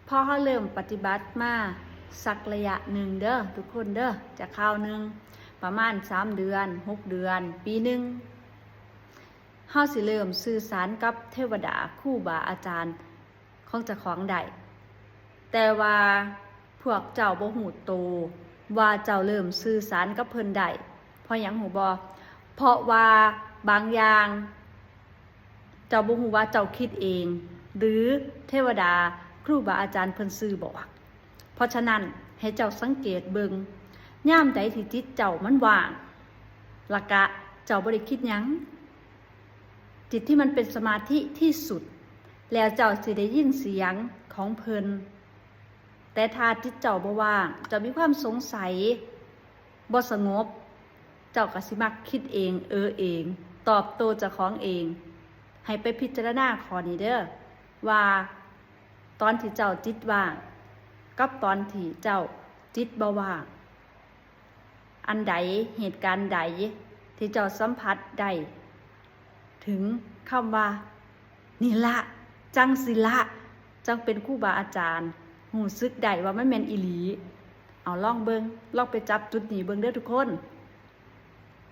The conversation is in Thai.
พอเขาเริ่มปฏิบัติมาสักระยะหนึ่งเด้อทุกคนเด้อจะคราวหนึ่งประมาณ3 เดือน6 เดือนปีหนึ่งเฮาสิเริ่มสื่อสารกับเทวดาครูบาอาจารย์ของเจ้าของได้แต่ว่าพวกเจ้าบ่ฮู้โตว่าเจ้าเริ่มสื่อสารกับเพิ่นได้เพราะหยังฮู้บ่เพราะว่าบางอย่างเจ้าบ่ฮู้ว่าเจ้าคิดเองหรือเทวดาครูบาอาจารย์เพิ่นสื่อบอกเพราะฉะนั้นให้เจ้าสังเกตเบิ่งยามใดที่จิตเจ้ามันว่างละกะเจ้าบ่ได้คิดหยังจิตที่มันเป็นสมาธิที่สุดแล้วเจ้าสิได้ยินเสียงของเพิ่นแต่ถ้าจิตเจ้าบ่ว่างเจ้ามีความสงสัยบ่สงบเจ้าก็สิมักคิดเองเองตอบโต้เจ้าของเองให้ไปพิจารณาข้อนี้เด้อว่าตอนที่เจ้าจิตว่างกับตอนที่เจ้าจิตบ่ว่างอันใดเหตุการณ์ใดที่เจ้าสัมผัสได้ถึงคำว่านี่ละจังสิละจังเป็นครูบาอาจารย์รู้สึกได้ว่ามันแม่นอีหลีเอาลองเบิ่งลองไปจับจุดนี้เบิ่งเด้อทุกคน